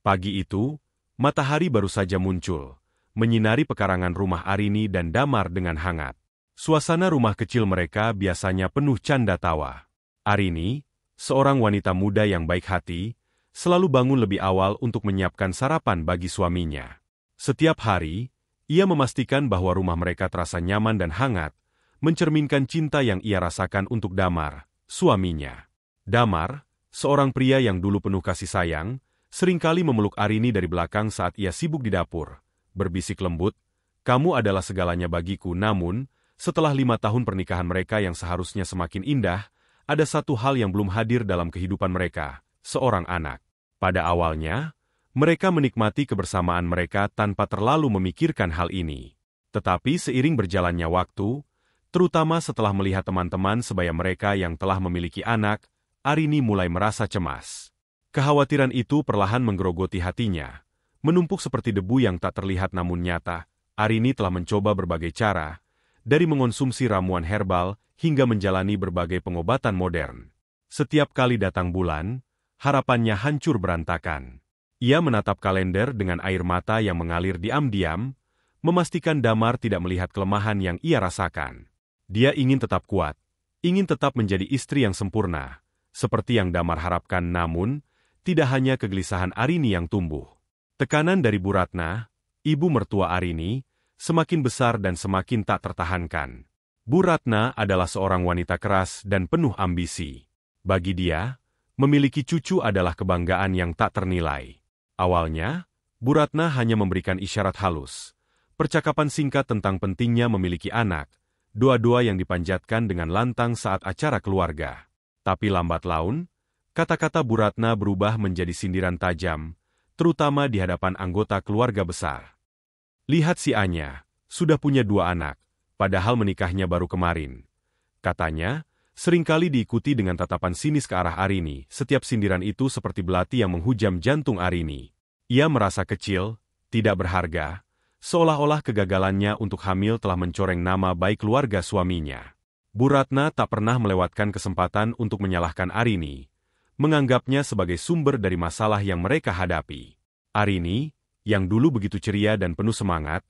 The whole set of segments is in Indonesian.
Pagi itu, matahari baru saja muncul, menyinari pekarangan rumah Arini dan Damar dengan hangat. Suasana rumah kecil mereka biasanya penuh canda tawa. Arini, seorang wanita muda yang baik hati, selalu bangun lebih awal untuk menyiapkan sarapan bagi suaminya. Setiap hari, ia memastikan bahwa rumah mereka terasa nyaman dan hangat, mencerminkan cinta yang ia rasakan untuk Damar, suaminya. Damar, seorang pria yang dulu penuh kasih sayang, seringkali memeluk Arini dari belakang saat ia sibuk di dapur, berbisik lembut, "Kamu adalah segalanya bagiku." Namun, setelah 5 tahun pernikahan mereka yang seharusnya semakin indah, ada satu hal yang belum hadir dalam kehidupan mereka, seorang anak. Pada awalnya, mereka menikmati kebersamaan mereka tanpa terlalu memikirkan hal ini. Tetapi seiring berjalannya waktu, terutama setelah melihat teman-teman sebaya mereka yang telah memiliki anak, Arini mulai merasa cemas. Kekhawatiran itu perlahan menggerogoti hatinya, menumpuk seperti debu yang tak terlihat namun nyata. Arini telah mencoba berbagai cara, dari mengonsumsi ramuan herbal hingga menjalani berbagai pengobatan modern. Setiap kali datang bulan, harapannya hancur berantakan. Ia menatap kalender dengan air mata yang mengalir diam-diam, memastikan Damar tidak melihat kelemahan yang ia rasakan. Dia ingin tetap kuat, ingin tetap menjadi istri yang sempurna, seperti yang Damar harapkan, namun tidak hanya kegelisahan Arini yang tumbuh. Tekanan dari Bu Ratna, ibu mertua Arini, semakin besar dan semakin tak tertahankan. Bu Ratna adalah seorang wanita keras dan penuh ambisi. Bagi dia, memiliki cucu adalah kebanggaan yang tak ternilai. Awalnya, Bu Ratna hanya memberikan isyarat halus, percakapan singkat tentang pentingnya memiliki anak, doa-doa yang dipanjatkan dengan lantang saat acara keluarga. Tapi lambat laun, kata-kata Bu Ratna berubah menjadi sindiran tajam, terutama di hadapan anggota keluarga besar. "Lihat si Anya, sudah punya 2 anak, padahal menikahnya baru kemarin," katanya, seringkali diikuti dengan tatapan sinis ke arah Arini. Setiap sindiran itu seperti belati yang menghujam jantung Arini. Ia merasa kecil, tidak berharga, seolah-olah kegagalannya untuk hamil telah mencoreng nama baik keluarga suaminya. Bu Ratna tak pernah melewatkan kesempatan untuk menyalahkan Arini, menganggapnya sebagai sumber dari masalah yang mereka hadapi. Arini, yang dulu begitu ceria dan penuh semangat,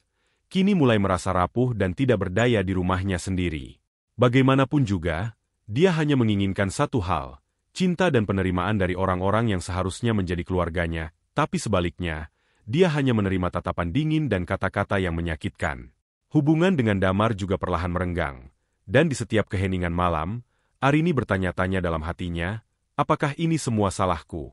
kini mulai merasa rapuh dan tidak berdaya di rumahnya sendiri. Bagaimanapun juga, dia hanya menginginkan satu hal, cinta dan penerimaan dari orang-orang yang seharusnya menjadi keluarganya, tapi sebaliknya, dia hanya menerima tatapan dingin dan kata-kata yang menyakitkan. Hubungan dengan Damar juga perlahan merenggang, dan di setiap keheningan malam, Arini bertanya-tanya dalam hatinya, apakah ini semua salahku?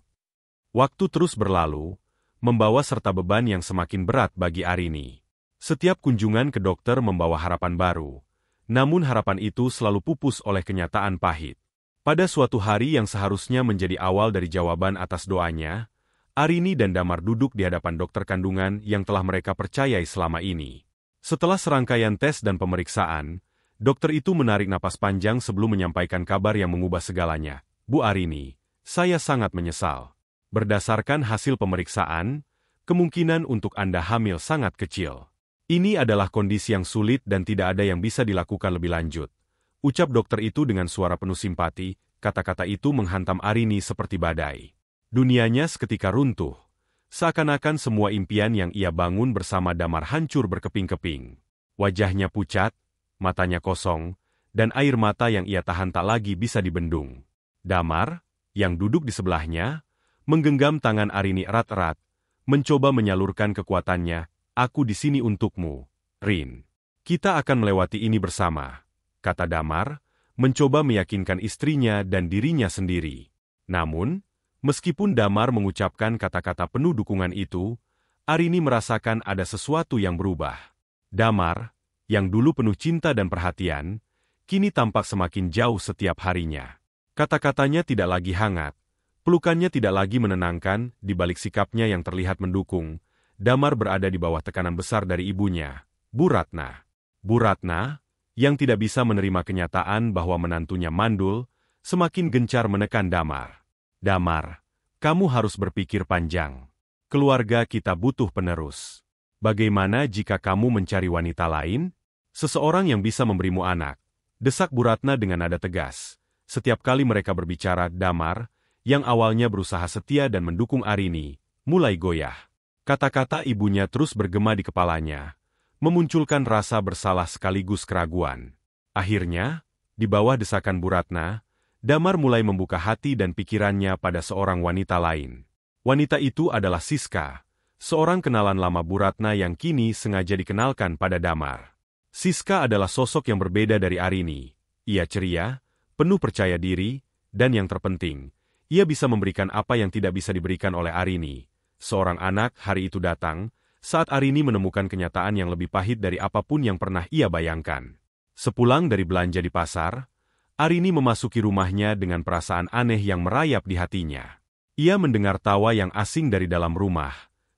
Waktu terus berlalu, membawa serta beban yang semakin berat bagi Arini. Setiap kunjungan ke dokter membawa harapan baru, namun harapan itu selalu pupus oleh kenyataan pahit. Pada suatu hari yang seharusnya menjadi awal dari jawaban atas doanya, Arini dan Damar duduk di hadapan dokter kandungan yang telah mereka percayai selama ini. Setelah serangkaian tes dan pemeriksaan, dokter itu menarik napas panjang sebelum menyampaikan kabar yang mengubah segalanya. "Bu Arini, saya sangat menyesal. Berdasarkan hasil pemeriksaan, kemungkinan untuk Anda hamil sangat kecil. Ini adalah kondisi yang sulit dan tidak ada yang bisa dilakukan lebih lanjut," ucap dokter itu dengan suara penuh simpati. Kata-kata itu menghantam Arini seperti badai. Dunianya seketika runtuh. Seakan-akan semua impian yang ia bangun bersama Damar hancur berkeping-keping. Wajahnya pucat, matanya kosong, dan air mata yang ia tahan tak lagi bisa dibendung. Damar, yang duduk di sebelahnya, menggenggam tangan Arini erat-erat, mencoba menyalurkan kekuatannya. "Aku di sini untukmu, Rin. Kita akan melewati ini bersama," kata Damar, mencoba meyakinkan istrinya dan dirinya sendiri. Namun, meskipun Damar mengucapkan kata-kata penuh dukungan itu, Arini merasakan ada sesuatu yang berubah. Damar, yang dulu penuh cinta dan perhatian, kini tampak semakin jauh setiap harinya. Kata-katanya tidak lagi hangat, pelukannya tidak lagi menenangkan. Di balik sikapnya yang terlihat mendukung, Damar berada di bawah tekanan besar dari ibunya, Bu Ratna. Bu Ratna, yang tidak bisa menerima kenyataan bahwa menantunya mandul, semakin gencar menekan Damar. "Damar, kamu harus berpikir panjang. Keluarga kita butuh penerus. Bagaimana jika kamu mencari wanita lain? Seseorang yang bisa memberimu anak," desak Bu Ratna dengan nada tegas. Setiap kali mereka berbicara, Damar, yang awalnya berusaha setia dan mendukung Arini, mulai goyah. Kata-kata ibunya terus bergema di kepalanya, memunculkan rasa bersalah sekaligus keraguan. Akhirnya, di bawah desakan Bu Ratna, Damar mulai membuka hati dan pikirannya pada seorang wanita lain. Wanita itu adalah Siska, seorang kenalan lama Bu Ratna yang kini sengaja dikenalkan pada Damar. Siska adalah sosok yang berbeda dari Arini. Ia ceria, penuh percaya diri, dan yang terpenting, ia bisa memberikan apa yang tidak bisa diberikan oleh Arini. Seorang anak hari itu datang, saat Arini menemukan kenyataan yang lebih pahit dari apapun yang pernah ia bayangkan. Sepulang dari belanja di pasar, Arini memasuki rumahnya dengan perasaan aneh yang merayap di hatinya. Ia mendengar tawa yang asing dari dalam rumah,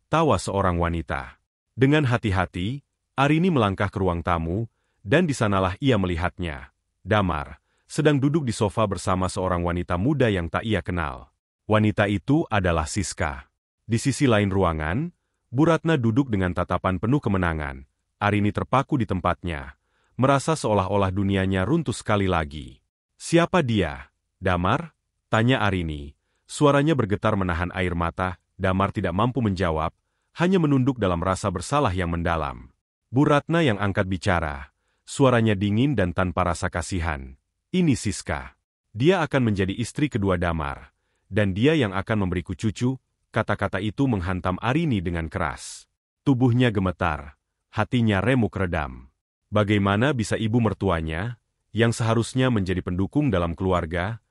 tawa seorang wanita. Dengan hati-hati, Arini melangkah ke ruang tamu, dan di sanalah ia melihatnya. Damar sedang duduk di sofa bersama seorang wanita muda yang tak ia kenal. Wanita itu adalah Siska. Di sisi lain ruangan, Bu Ratna duduk dengan tatapan penuh kemenangan. Arini terpaku di tempatnya, merasa seolah-olah dunianya runtuh sekali lagi. "Siapa dia, Damar?" tanya Arini. Suaranya bergetar menahan air mata. Damar tidak mampu menjawab, hanya menunduk dalam rasa bersalah yang mendalam. Bu Ratna yang angkat bicara, suaranya dingin dan tanpa rasa kasihan. "Ini Siska. Dia akan menjadi istri kedua Damar, dan dia yang akan memberiku cucu." Kata-kata itu menghantam Arini dengan keras. Tubuhnya gemetar, hatinya remuk redam. Bagaimana bisa ibu mertuanya, yang seharusnya menjadi pendukung dalam keluarga,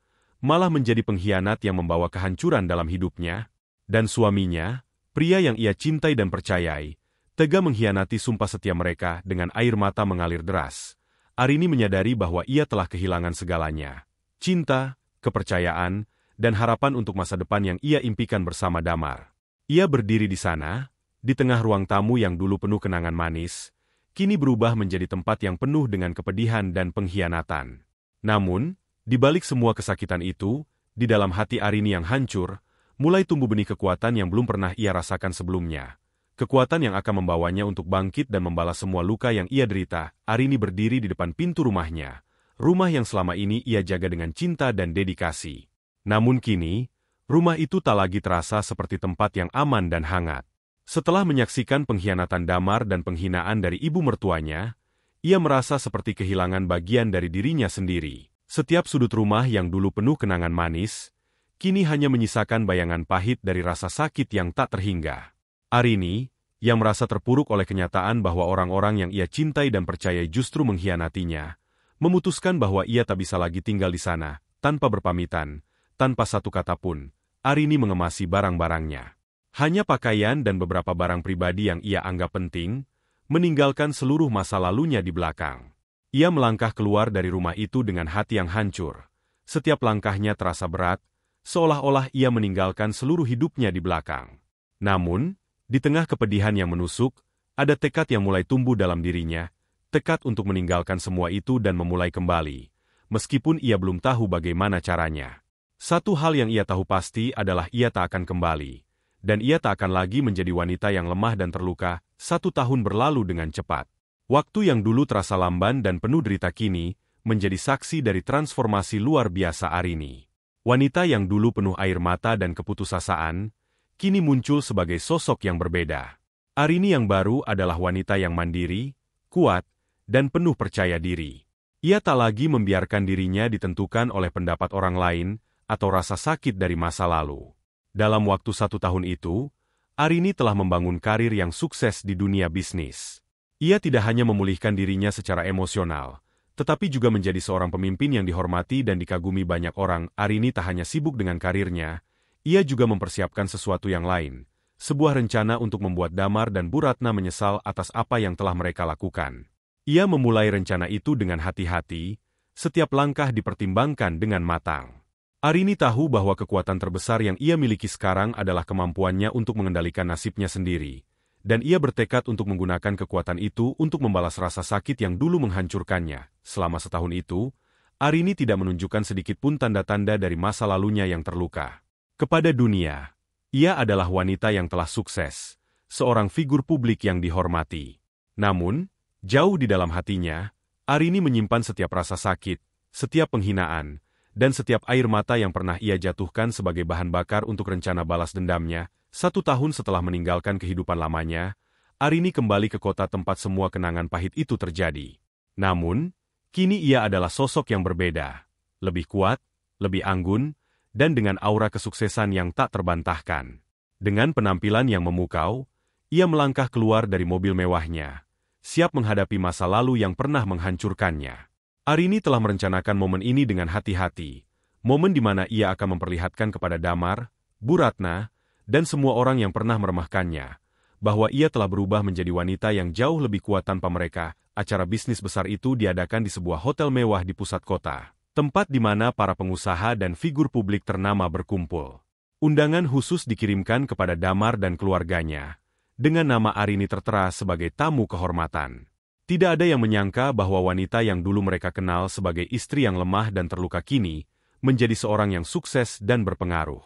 malah menjadi pengkhianat yang membawa kehancuran dalam hidupnya? Dan suaminya, pria yang ia cintai dan percayai, tega mengkhianati sumpah setia mereka. Dengan air mata mengalir deras, Arini menyadari bahwa ia telah kehilangan segalanya. Cinta, kepercayaan, dan harapan untuk masa depan yang ia impikan bersama Damar. Ia berdiri di sana, di tengah ruang tamu yang dulu penuh kenangan manis, kini berubah menjadi tempat yang penuh dengan kepedihan dan pengkhianatan. Namun, di balik semua kesakitan itu, di dalam hati Arini yang hancur, mulai tumbuh benih kekuatan yang belum pernah ia rasakan sebelumnya. Kekuatan yang akan membawanya untuk bangkit dan membalas semua luka yang ia derita. Arini berdiri di depan pintu rumahnya, rumah yang selama ini ia jaga dengan cinta dan dedikasi. Namun kini, rumah itu tak lagi terasa seperti tempat yang aman dan hangat. Setelah menyaksikan pengkhianatan Damar dan penghinaan dari ibu mertuanya, ia merasa seperti kehilangan bagian dari dirinya sendiri. Setiap sudut rumah yang dulu penuh kenangan manis, kini hanya menyisakan bayangan pahit dari rasa sakit yang tak terhingga. Arini, yang merasa terpuruk oleh kenyataan bahwa orang-orang yang ia cintai dan percayai justru mengkhianatinya, memutuskan bahwa ia tak bisa lagi tinggal di sana, tanpa berpamitan. Tanpa satu kata pun, Arini mengemasi barang-barangnya. Hanya pakaian dan beberapa barang pribadi yang ia anggap penting, meninggalkan seluruh masa lalunya di belakang. Ia melangkah keluar dari rumah itu dengan hati yang hancur. Setiap langkahnya terasa berat, seolah-olah ia meninggalkan seluruh hidupnya di belakang. Namun, di tengah kepedihan yang menusuk, ada tekad yang mulai tumbuh dalam dirinya, tekad untuk meninggalkan semua itu dan memulai kembali, meskipun ia belum tahu bagaimana caranya. Satu hal yang ia tahu pasti adalah ia tak akan kembali, dan ia tak akan lagi menjadi wanita yang lemah dan terluka. 1 tahun berlalu dengan cepat. Waktu yang dulu terasa lamban dan penuh derita kini, menjadi saksi dari transformasi luar biasa Arini. Wanita yang dulu penuh air mata dan keputusasaan, kini muncul sebagai sosok yang berbeda. Arini yang baru adalah wanita yang mandiri, kuat, dan penuh percaya diri. Ia tak lagi membiarkan dirinya ditentukan oleh pendapat orang lain, atau rasa sakit dari masa lalu. Dalam waktu 1 tahun itu, Arini telah membangun karir yang sukses di dunia bisnis. Ia tidak hanya memulihkan dirinya secara emosional, tetapi juga menjadi seorang pemimpin yang dihormati dan dikagumi banyak orang. Arini tak hanya sibuk dengan karirnya, ia juga mempersiapkan sesuatu yang lain, sebuah rencana untuk membuat Damar dan Bu Ratna menyesal atas apa yang telah mereka lakukan. Ia memulai rencana itu dengan hati-hati, setiap langkah dipertimbangkan dengan matang. Arini tahu bahwa kekuatan terbesar yang ia miliki sekarang adalah kemampuannya untuk mengendalikan nasibnya sendiri, dan ia bertekad untuk menggunakan kekuatan itu untuk membalas rasa sakit yang dulu menghancurkannya. Selama setahun itu, Arini tidak menunjukkan sedikit pun tanda-tanda dari masa lalunya yang terluka. Kepada dunia, ia adalah wanita yang telah sukses, seorang figur publik yang dihormati. Namun, jauh di dalam hatinya, Arini menyimpan setiap rasa sakit, setiap penghinaan, dan setiap air mata yang pernah ia jatuhkan sebagai bahan bakar untuk rencana balas dendamnya, 1 tahun setelah meninggalkan kehidupan lamanya, Arini kembali ke kota tempat semua kenangan pahit itu terjadi. Namun, kini ia adalah sosok yang berbeda, lebih kuat, lebih anggun, dan dengan aura kesuksesan yang tak terbantahkan. Dengan penampilan yang memukau, ia melangkah keluar dari mobil mewahnya, siap menghadapi masa lalu yang pernah menghancurkannya. Arini telah merencanakan momen ini dengan hati-hati, momen di mana ia akan memperlihatkan kepada Damar, Bu Ratna, dan semua orang yang pernah meremehkannya, bahwa ia telah berubah menjadi wanita yang jauh lebih kuat tanpa mereka. Acara bisnis besar itu diadakan di sebuah hotel mewah di pusat kota, tempat di mana para pengusaha dan figur publik ternama berkumpul. Undangan khusus dikirimkan kepada Damar dan keluarganya, dengan nama Arini tertera sebagai tamu kehormatan. Tidak ada yang menyangka bahwa wanita yang dulu mereka kenal sebagai istri yang lemah dan terluka kini, menjadi seorang yang sukses dan berpengaruh.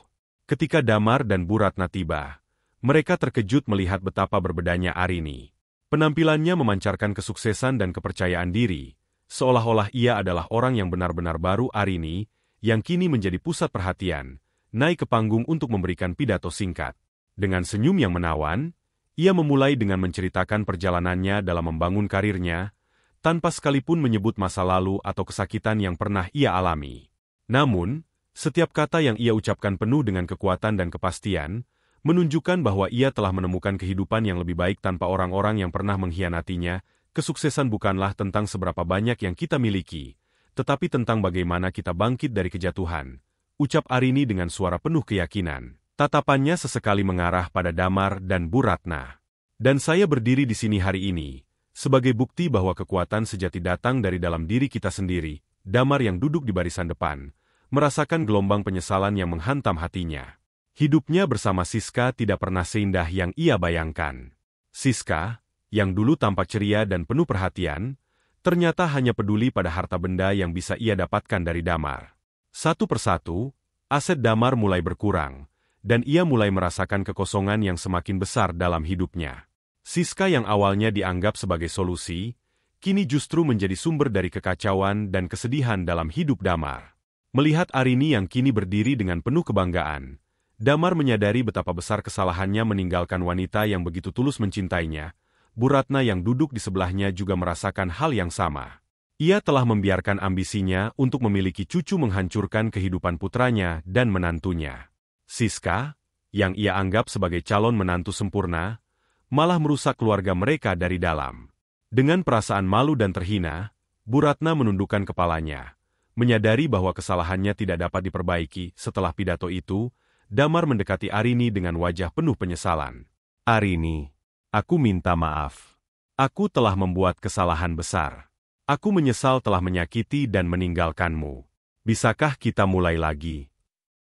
Ketika Damar dan Bu Ratna tiba, mereka terkejut melihat betapa berbedanya Arini. Penampilannya memancarkan kesuksesan dan kepercayaan diri, seolah-olah ia adalah orang yang benar-benar baru. Arini, yang kini menjadi pusat perhatian, naik ke panggung untuk memberikan pidato singkat. Dengan senyum yang menawan, ia memulai dengan menceritakan perjalanannya dalam membangun karirnya, tanpa sekalipun menyebut masa lalu atau kesakitan yang pernah ia alami. Namun, setiap kata yang ia ucapkan penuh dengan kekuatan dan kepastian, menunjukkan bahwa ia telah menemukan kehidupan yang lebih baik tanpa orang-orang yang pernah mengkhianatinya. Kesuksesan bukanlah tentang seberapa banyak yang kita miliki, tetapi tentang bagaimana kita bangkit dari kejatuhan, ucap Arini dengan suara penuh keyakinan. Tatapannya sesekali mengarah pada Damar dan Bu Ratna. Dan saya berdiri di sini hari ini, sebagai bukti bahwa kekuatan sejati datang dari dalam diri kita sendiri. Damar yang duduk di barisan depan, merasakan gelombang penyesalan yang menghantam hatinya. Hidupnya bersama Siska tidak pernah seindah yang ia bayangkan. Siska, yang dulu tampak ceria dan penuh perhatian, ternyata hanya peduli pada harta benda yang bisa ia dapatkan dari Damar. Satu persatu, aset Damar mulai berkurang, dan ia mulai merasakan kekosongan yang semakin besar dalam hidupnya. Siska yang awalnya dianggap sebagai solusi, kini justru menjadi sumber dari kekacauan dan kesedihan dalam hidup Damar. Melihat Arini yang kini berdiri dengan penuh kebanggaan, Damar menyadari betapa besar kesalahannya meninggalkan wanita yang begitu tulus mencintainya. Bu Ratna yang duduk di sebelahnya juga merasakan hal yang sama. Ia telah membiarkan ambisinya untuk memiliki cucu menghancurkan kehidupan putranya dan menantunya. Siska, yang ia anggap sebagai calon menantu sempurna, malah merusak keluarga mereka dari dalam. Dengan perasaan malu dan terhina, Bu Ratna menundukkan kepalanya, menyadari bahwa kesalahannya tidak dapat diperbaiki. Setelah pidato itu, Damar mendekati Arini dengan wajah penuh penyesalan. Arini, aku minta maaf. Aku telah membuat kesalahan besar. Aku menyesal telah menyakiti dan meninggalkanmu. Bisakah kita mulai lagi?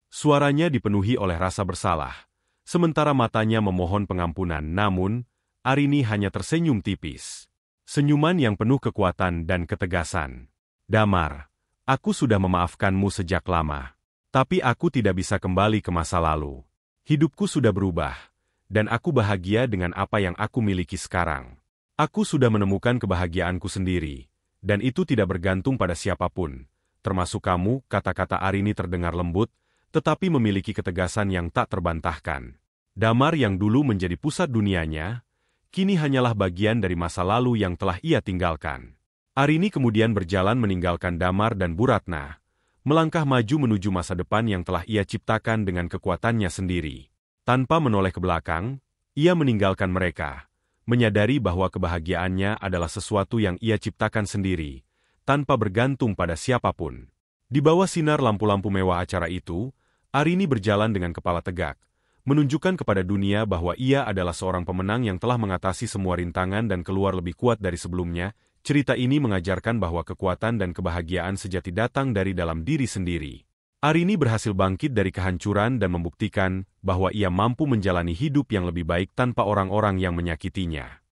Suaranya dipenuhi oleh rasa bersalah, sementara matanya memohon pengampunan. Namun, Arini hanya tersenyum tipis. Senyuman yang penuh kekuatan dan ketegasan. Damar, aku sudah memaafkanmu sejak lama. Tapi aku tidak bisa kembali ke masa lalu. Hidupku sudah berubah, dan aku bahagia dengan apa yang aku miliki sekarang. Aku sudah menemukan kebahagiaanku sendiri, dan itu tidak bergantung pada siapapun, termasuk kamu. Kata-kata Arini terdengar lembut, tetapi memiliki ketegasan yang tak terbantahkan. Damar yang dulu menjadi pusat dunianya, kini hanyalah bagian dari masa lalu yang telah ia tinggalkan. Arini kemudian berjalan meninggalkan Damar dan Bu Ratna, melangkah maju menuju masa depan yang telah ia ciptakan dengan kekuatannya sendiri. Tanpa menoleh ke belakang, ia meninggalkan mereka, menyadari bahwa kebahagiaannya adalah sesuatu yang ia ciptakan sendiri, tanpa bergantung pada siapapun. Di bawah sinar lampu-lampu mewah acara itu, Arini berjalan dengan kepala tegak, menunjukkan kepada dunia bahwa ia adalah seorang pemenang yang telah mengatasi semua rintangan dan keluar lebih kuat dari sebelumnya. Cerita ini mengajarkan bahwa kekuatan dan kebahagiaan sejati datang dari dalam diri sendiri. Arini berhasil bangkit dari kehancuran dan membuktikan bahwa ia mampu menjalani hidup yang lebih baik tanpa orang-orang yang menyakitinya.